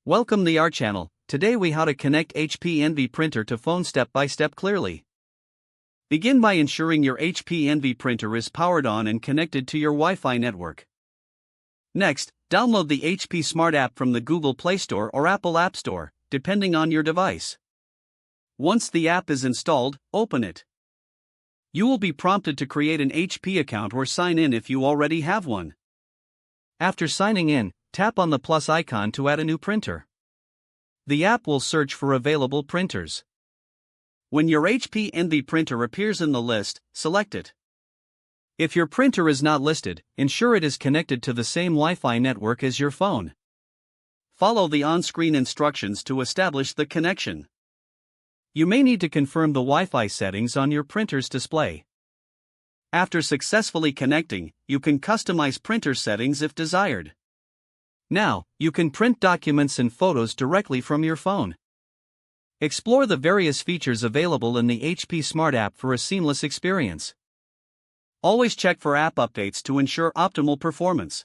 Welcome to our channel. Today we how to connect HP Envy printer to phone step by step clearly. Begin by ensuring your HP Envy printer is powered on and connected to your Wi-Fi network. Next, download the HP Smart app from the Google Play Store or Apple App Store, depending on your device. Once the app is installed, open it. You will be prompted to create an HP account or sign in if you already have one. After signing in, tap on the plus icon to add a new printer. The app will search for available printers. When your HP Envy printer appears in the list, select it. If your printer is not listed, ensure it is connected to the same Wi-Fi network as your phone. Follow the on-screen instructions to establish the connection. You may need to confirm the Wi-Fi settings on your printer's display. After successfully connecting, you can customize printer settings if desired. Now, you can print documents and photos directly from your phone. Explore the various features available in the HP Smart app for a seamless experience. Always check for app updates to ensure optimal performance.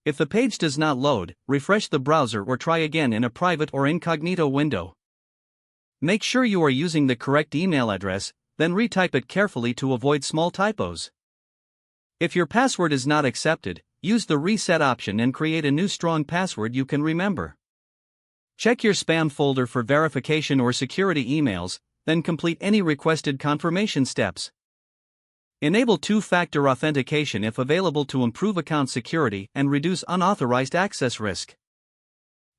If the page does not load, refresh the browser or try again in a private or incognito window. Make sure you are using the correct email address, then retype it carefully to avoid small typos. If your password is not accepted, use the reset option and create a new strong password you can remember. Check your spam folder for verification or security emails, then complete any requested confirmation steps. Enable two-factor authentication if available to improve account security and reduce unauthorized access risk.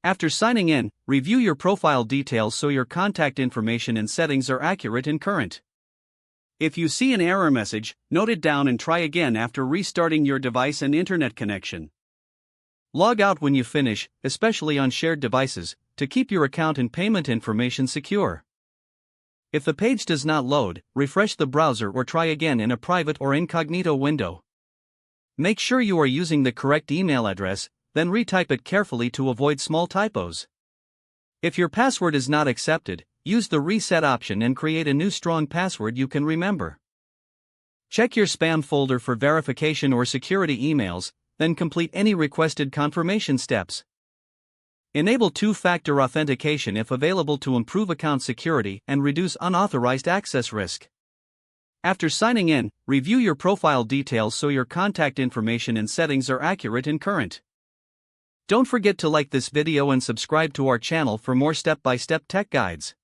After signing in, review your profile details so your contact information and settings are accurate and current. If you see an error message, note it down and try again after restarting your device and internet connection. Log out when you finish, especially on shared devices, to keep your account and payment information secure. If the page does not load, refresh the browser or try again in a private or incognito window. Make sure you are using the correct email address, then retype it carefully to avoid small typos. If your password is not accepted, use the reset option and create a new strong password you can remember. Check your spam folder for verification or security emails, then complete any requested confirmation steps. Enable two-factor authentication if available to improve account security and reduce unauthorized access risk. After signing in, review your profile details so your contact information and settings are accurate and current. Don't forget to like this video and subscribe to our channel for more step-by-step tech guides.